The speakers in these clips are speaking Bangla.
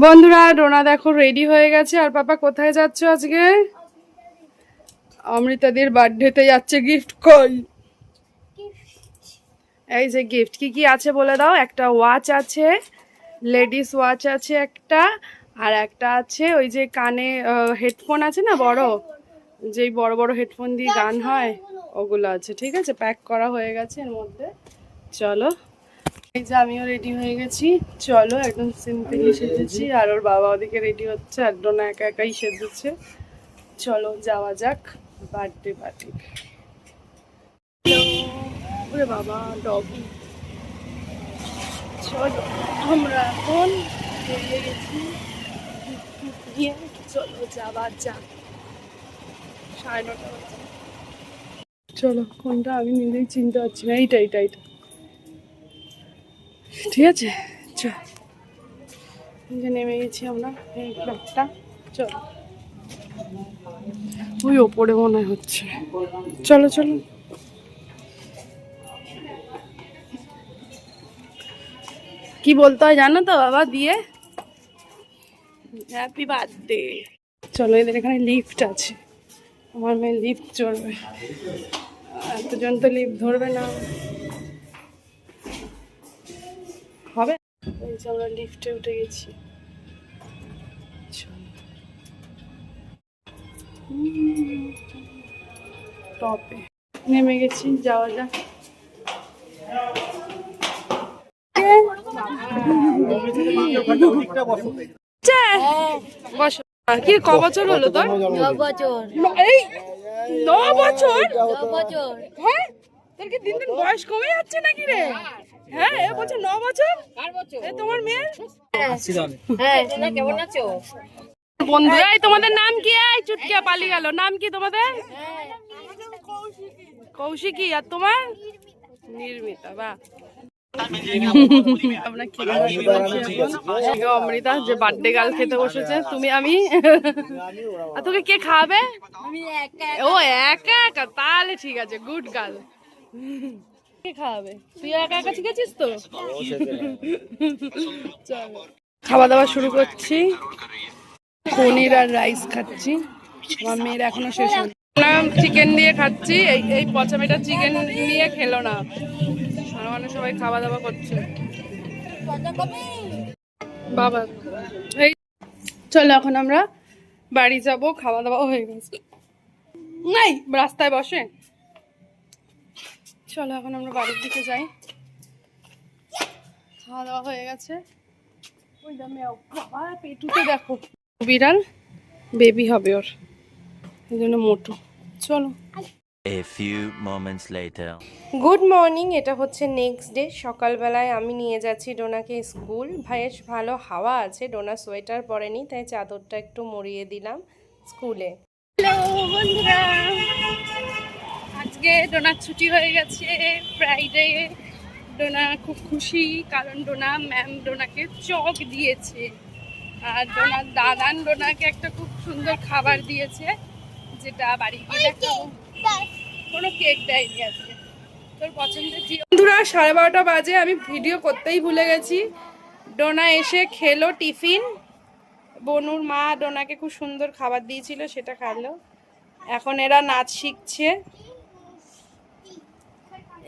বন্ধুরা ডোনা দেখো রেডি হয়ে গেছে। আর পাপা কোথায় যাচ্ছ আজকে? অমৃতাদের বার্থডেতে যাচ্ছে। গিফট কই? এই যে গিফট কি কি আছে বলে দাও। একটা ওয়াচ আছে, লেডিস ওয়াচ আছে একটা, আর একটা আছে ওই যে কানে হেডফোন আছে না, বড় যেই বড় বড় হেডফোন দিয়ে গান হয়, ওগুলো আছে। ঠিক আছে, প্যাক করা হয়ে গেছে এর মধ্যে। চলো, এই যে আমিও রেডি হয়ে গেছি। চলো, একদম সিম্পলি সেজেছি, আর ওর বাবা ওদিকে রেডি হচ্ছে, আর ডোনা একা একাই সেজেছে। চলো যাওয়া যাক বার্থডে পার্টি। ওরে বাবা ডগি। চলো আমরা এখন বেরিয়ে গেছি। চলো যাওয়া যাক। 9:30 বাজে। চলো, কোনটা আমি নিজেই চিনতে পারছি না। এইটা এইটা এইটা, ঠিক আছে। চল, নেমে গেছি আমরা এই ফ্ল্যাটটা। চলো, ওই ওপরে মনে হচ্ছে। চলো চলো। কি বলতে হয় জানো তো বাবা দিয়ে? Happy birthday. চলো, এদের এখানে লিফট আছে। আমার মেয়ে লিফট চড়বে, এতজন তো লিফট ধরবে না। হবে। এই যে আমরা লিফটে উঠে গেছি। টপে নেমে গেছি, যাওয়া যাক। বসো। কি ক বছর হলো তোর? 9 বছর। এই 9 বছর? 9 বছর। হ্যাঁ, তোর কি দিন দিন বয়স কমে যাচ্ছে নাকি রে? হ্যাঁ, এ বলছে 9 বছর। কার বছর? এই তোমার মেয়ের। হ্যাঁ, তোমরা কেমন আছো? বন্ধুরা, এই তোমাদের নাম কি? এই চুটকিয়া পালিয়ে গেল। নাম কি তোমাদের? কৌশিকী। আর তোমার? নির্মিতা। বাহ। আমরা অমৃতা যে বার্থডে গার্ল খেতে বসেছে। তুমি, আমি। আর তোকে কে খাওয়াবে? আমি একা। ও একা একা, তাহলে ঠিক আছে, গুড গার্ল। কে খাওয়াবে? তুই একা একা শিখেছিস তো। চলো, খাওয়া দাওয়া শুরু করছি। পনির আর রাইস খাচ্ছি। আমার মেয়ের এখনো শেষ হয়নি। চিকেন দিয়ে খাচ্ছি। এই পচা মেয়েটা চিকেন নিয়ে খেলো না। আর মানে সবাই খাওয়া দাওয়া করছে। বাবা, এই চলো এখন আমরা বাড়ি যাব। খাওয়া দাওয়া হয়ে গেছে। নাই, রাস্তায় বসে। চলো এখন আমরা বাড়ির দিকে যাই। খাওয়া দাওয়া হয়ে গেছে। ওই বাবা, পেটুতে দেখো, বিড়াল বেবি হবে ওর, এই জন্য মোটু। চলো। A few moments later. Good morning. এটা হচ্ছে নেক্সট ডে। সকালবেলায় আমি নিয়ে যাচ্ছি ডোনাকে স্কুল। বেশ ভালো হাওয়া আছে, ডোনা সোয়েটার পরেনি, তাই চাদরটা একটু মুড়িয়ে দিলাম স্কুলে। হ্যালো বন্ধুরা, আজকে ডোনার ছুটি হয়ে গেছে, ফ্রাইডে। ডোনা খুব খুশি, কারণ ডোনা ম্যাম ডোনাকে চক দিয়েছে। আর ডোনার দাদান ডোনাকে একটা খুব সুন্দর খাবার দিয়েছে, যেটা বাড়ি গিয়ে দেখাবো। কোনো কেক দেয়নি আজকে, তোর পছন্দের। বন্ধুরা 12:30 বাজে, আমি ভিডিও করতেই ভুলে গেছি। ডোনা এসে খেলো টিফিন। বনুর মা ডোনাকে খুব সুন্দর খাবার দিয়েছিল, সেটা খালো। এখন এরা নাচ শিখছে।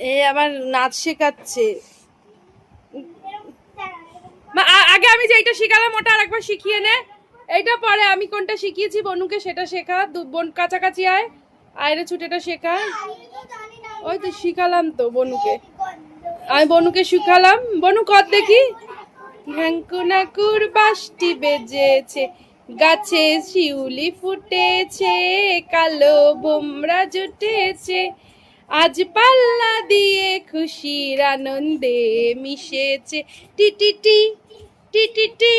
এ আবার নাচ শেখাচ্ছে। আগে আমি যেটা শিখালাম ওটা আরেকবার শিখিয়ে নে। এইটা পরে আমি কোনটা শিখিয়েছি বনুকে সেটা শেখা। বোন কাছাকাছি আয়, আয়রে ছুটেটা শেখা। ওই তো শিখালাম তো বনুকে, আমি বনুকে শিখালাম। বনু কর দেখি। ঘ্যাঙ্কুনাকুর বাঁশটি বেজেছে, গাছে শিউলি ফুটেছে, কালো ভোমরা জুটেছে, আজ পাল্লা দিয়ে খুশির আনন্দে মিশেছে। টি টি টি টি টি টি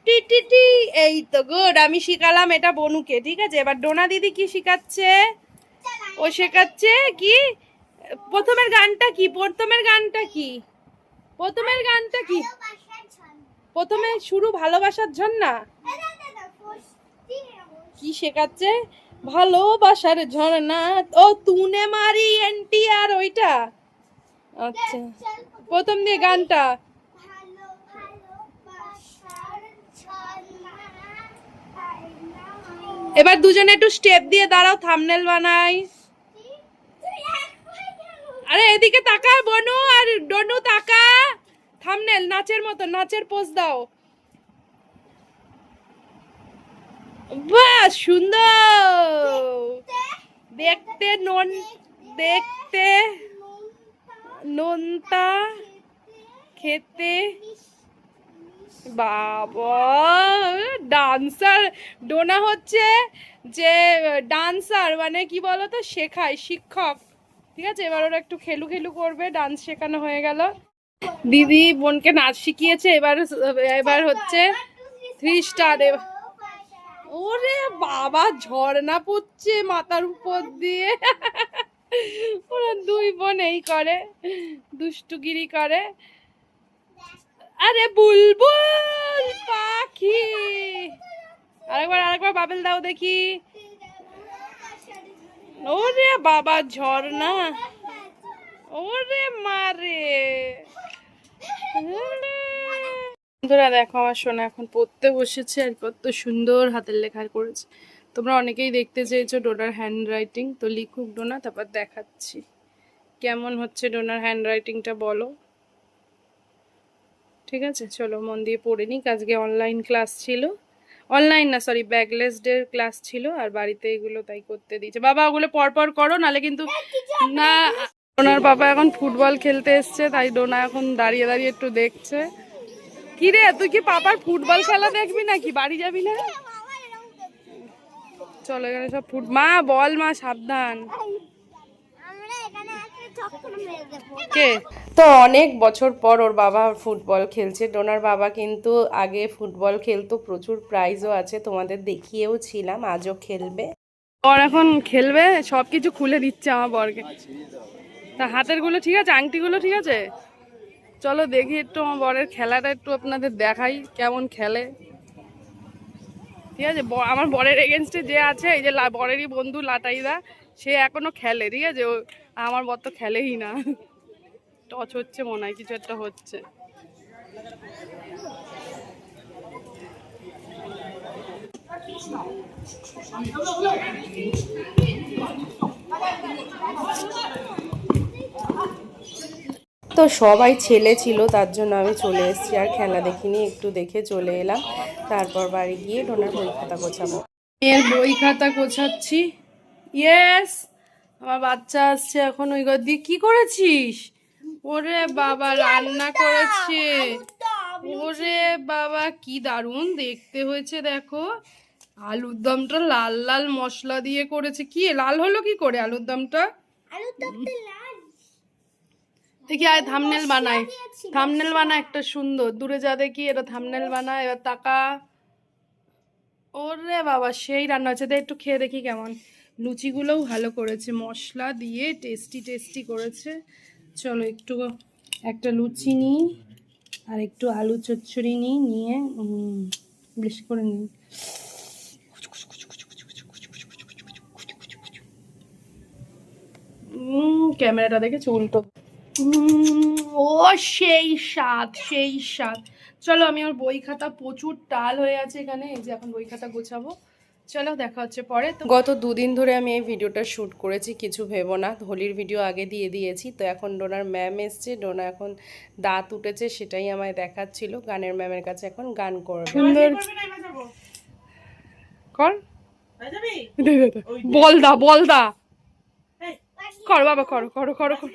টি টি টি। এই তো গুড, আমি শিখালাম এটা বনুকে। ঠিক আছে, এবার ডোনা দিদি কি শিখাচ্ছে? ও শেখাচ্ছে কি প্রথমের গানটা কি? প্রথমের গানটা কি? প্রথমের গানটা কি? প্রথমে শুরু ভালোবাসার ঝর্ণা। কি শেখাচ্ছে? ভালোবাসার ঝর্ণা। ও তুনে মারি এনটিআর, ওইটা। আচ্ছা, প্রথম দিয়ে গানটা। এবার দুজনে একটু স্টেপ দিয়ে দাঁড়াও, থাম্বনেল বানাই। আরে এদিকে তাকা বনু আর ডনু, তাকা। থাম্বনেল নাচের মতো, নাচের পোজ দাও। বাহ সুন্দর দেখতে, দেখতে নোনতা, খেতে। বাবা ডান্সার। ডোনা হচ্ছে যে ডান্সার, মানে কি বলতো, শেখায়, শিক্ষক। ঠিক আছে, এবার ওরা একটু খেলু খেলু করবে, ডান্স শেখানো হয়ে গেল। দিদি বোনকে নাচ শিখিয়েছে, এবার হচ্ছে 3 স্টার। ওরে বাবা ঝর্ণা পড়ছে মাথার উপর দিয়ে। ওরা দুই বোন এই করে, দুষ্টুগিরি করে। আরে বুলবুল পাখি, আরেকবার বাবেল দাও দেখি। ওরে বাবা ঝর্ণা, ওরে মারে। বন্ধুরা দেখো, আমার সোনা এখন পড়তে বসেছে, আর কত সুন্দর হাতের লেখা করেছে। তোমরা অনেকেই দেখতে চেয়েছো ডোনার হ্যান্ড রাইটিং, তো লিখুক ডোনা, তারপর দেখাচ্ছি কেমন হচ্ছে ডোনার হ্যান্ড রাইটিংটা, বলো। ঠিক আছে, চলো মন দিয়ে পড়ে নিক। আজকে অনলাইন ক্লাস ছিল, অনলাইন না সরি ব্যাকলেস ডে ক্লাস ছিল, আর বাড়িতে এগুলো তাই করতে দিয়েছে। বাবা ওগুলো পরপর করো, নালে কিন্তু না। ডোনার বাবা এখন ফুটবল খেলতে এসছে, তাই ডোনা এখন দাঁড়িয়ে দাঁড়িয়ে একটু দেখছে। কি রে, তুই কি পাপার ফুটবল খেলা দেখবি নাকি, বাড়ি যাবি না? চলো এখানে সব মা বল, মা সাবধান। কে তো অনেক বছর পর ওর বাবা ফুটবল খেলছে। ডোনার বাবা কিন্তু আগে ফুটবল খেলতো, প্রচুর প্রাইজও আছে, তোমাদের দেখিয়েও ছিলাম, আজও খেলবে। ওর এখন খেলবে, সবকিছু খুলে দিচ্ছে আমার বরকে। তা হাতের গুলো ঠিক আছে, আংটিগুলো ঠিক আছে? চলো দেখি একটু আমার বরের খেলাটা একটু আপনাদের দেখাই, কেমন খেলে। ঠিক আছে, আমার বরের এগেনস্টে যে আছে, এই যে বরেরই বন্ধু লাটাইদা, সে এখনো খেলে। ঠিক আছে, আমার বর তো খেলেই না। টচ হচ্ছে মনে হয়, কিছু একটা হচ্ছে। তো সবাই ছেলে ছিল, তার জন্য আমি চলে এসেছি, আর খেলা দেখিনি, একটু দেখে চলে এলাম। তারপর বাড়ি গিয়ে ডোনার বই খাতা গোছাবো। এর বই খাতা গোছাচ্ছি। ইয়েস, আমার বাচ্চা আসছে এখন। ওই ঘর দিয়ে কি করেছিস? ওরে বাবা রান্না করেছে। ওরে বাবা কি দারুণ দেখতে হয়েছে দেখো। আলুর দমটা লাল লাল মশলা দিয়ে করেছে। কি লাল হলো কি করে আলুর দমটা? দেখি আয় থাম্বনেল বানায়, থাম্বনেল বানা একটা সুন্দর, দূরে যা দেখি, এটা থাম্বনেল বানা। এবার তাকা। ওরে বাবা সেই রান্না হচ্ছে, একটু খেয়ে দেখি কেমন। লুচিগুলোও ভালো করেছে, মশলা দিয়ে টেস্টি টেস্টি করেছে। চলো একটু একটা লুচি নিই, আর একটু আলু চচ্চড়ি নিয়ে বেশি করে নিই। ক্যামেরাটা দেখেছো উল্টো। ও সেই স্বাদ, সেই স্বাদ। চলো আমি ওর বই খাতা, প্রচুর টাল হয়ে আছে এখানে, এই যে এখন বই খাতা গোছাবো। চলো দেখা হচ্ছে পরে। তো গত 2 দিন ধরে আমি এই ভিডিওটা শ্যুট করেছি, কিছু ভেবো না, হোলির ভিডিও আগে দিয়ে দিয়েছি। তো এখন ডোনার ম্যাম এসছে, ডোনা এখন দাঁত উঠেছে, সেটাই আমায় দেখাচ্ছিল। গানের ম্যামের কাছে এখন গান করবে। সুন্দর কর, বল দা কর বাবা, করো করো করো করো।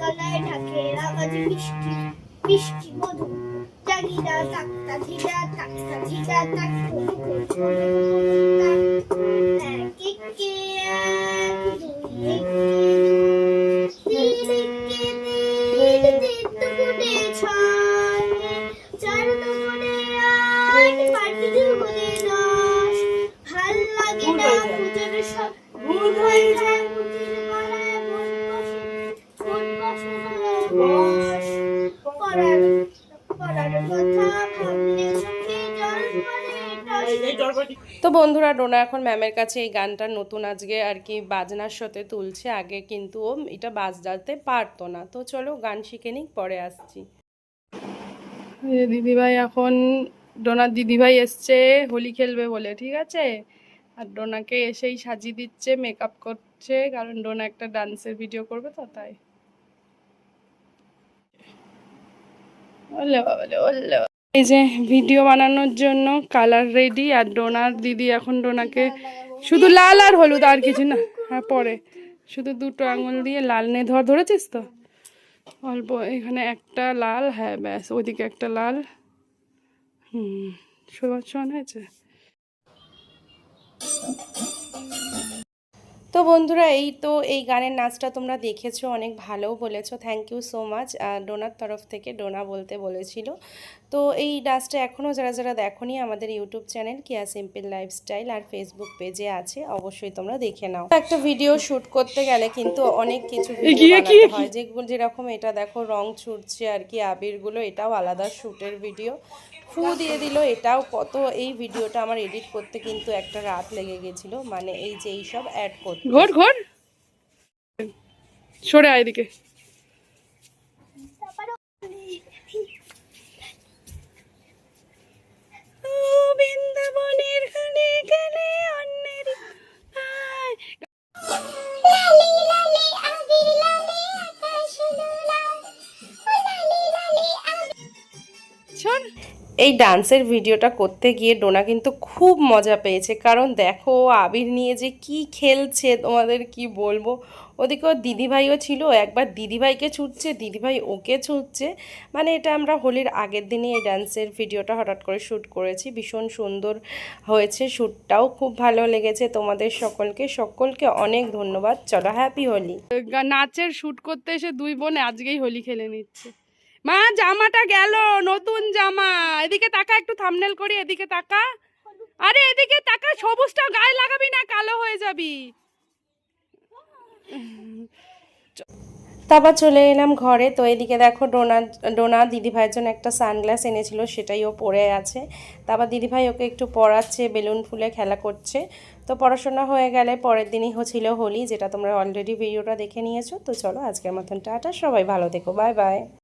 তলায় ঢাকের আওয়াজ মিষ্টি মিষ্টি মধু জাগিরা তাক্তা ধিরা তাক্তা ধিরা তাক্তা কে পাশে বস পড়ার পড়ার কথা ভাবলে চোখে জল পড়ে তো বন্ধুরা, ডোনা এখন ম্যামের কাছে এই গানটা নতুন আজকে আর কি বাজনার সাথে তুলছে। আগে কিন্তু ও এটা বাজাতে পারতো না। তো চলো গান শিখে নিক, পরে আসছি। দিদিভাই এখন, ডোনার দিদিভাই এসছে হোলি খেলবে বলে, ঠিক আছে? আর ডোনাকে এসেই সাজিয়ে দিচ্ছে, মেকআপ করছে, কারণ ডোনা একটা ডান্সের ভিডিও করবে তো তাই। ওলে বাবালে, ওলে বাবা। এই যে ভিডিও বানানোর জন্য কালার রেডি, আর ডোনার দিদি এখন ডোনাকে শুধু লাল আর হলুদ, আর কিছু না। হ্যাঁ পরে শুধু দুটো আঙুল দিয়ে লাল নে ধরেছিস তো অল্প, এখানে একটা লাল, হ্যাঁ ব্যাস, ওইদিকে একটা লাল। সমান হয়েছে। তো বন্ধুরা, এই তো এই গানের নাচটা তোমরা দেখেছো, অনেক ভালোও বলেছো, থ্যাংক ইউ সো মাচ। ডোনার তরফ থেকে ডোনা বলতে বলেছিল। তো এই ডান্সটা এখনও যারা যারা দেখোনি, আমাদের ইউটিউব চ্যানেল কেয়া সিম্পল লাইফস্টাইল আর ফেসবুক পেজে আছে, অবশ্যই তোমরা দেখে নাও। একটা ভিডিও শ্যুট করতে গেলে কিন্তু অনেক কিছু ভিডিও বানাতে হয়, যেগুলো যেরকম এটা দেখো রং ছুটছে আর কি, আবিরগুলো, এটাও আলাদা শ্যুটের ভিডিও। ফু দিয়ে দিল, এটাও কত, এই ভিডিওটা আমার এডিট করতে কিন্তু একটা রাত লেগে গেছিল, মানে এই যে এইসব অ্যাড করতে। ঘর ঘর সরে আয় এদিকে। বৃন্দাবনের গানে গেলে অন্যের লালি লালি আবির লালি আকাশ দোলায় ও লালি লালি শোন। এই ডান্সের ভিডিওটা করতে গিয়ে ডোনা কিন্তু খুব মজা পেয়েছে, কারণ দেখো আবির নিয়ে যে কি খেলছে, তোমাদের কি বলবো। ওদিকে ওর দিদিভাইও ছিল, একবার দিদিভাইকে ছুটছে, দিদিভাই ওকে ছুটছে। মানে এটা আমরা হোলির আগের দিনই এই ডান্সের ভিডিওটা হঠাৎ করে শ্যুট করেছি, ভীষণ সুন্দর হয়েছে, শ্যুটটাও খুব ভালো লেগেছে। তোমাদের সকলকে অনেক ধন্যবাদ। চলো হ্যাপি হোলি। নাচের শ্যুট করতে এসে দুই বোন আজকেই হোলি খেলে নিচ্ছে। মা জামাটা গেল, নতুন জামা, এদিকে তাকা, একটু থাম্বনেল করি, এদিকে তাকা, আরে এদিকে তাকা, সবুজটা গায়ে লাগাবি না, কালো হয়ে যাবি। তারপর চলে এলাম ঘরে। তো এদিকে দেখো ডোনা দিদিভাইয়ের জন্য একটা সানগ্লাস এনেছিল, সেটাই ও পরে আছে। তারপর দিদিভাই ওকে একটু পড়াচ্ছে, বেলুন ফুলে খেলা করছে। তো পড়াশোনা হয়ে গেলে পরের দিনই হচ্ছিল হোলি, যেটা তোমরা অলরেডি ভিডিওটা দেখে নিয়েছো। তো চলো আজকের মতন টাটা, সবাই ভালো থেকো, বাই বাই।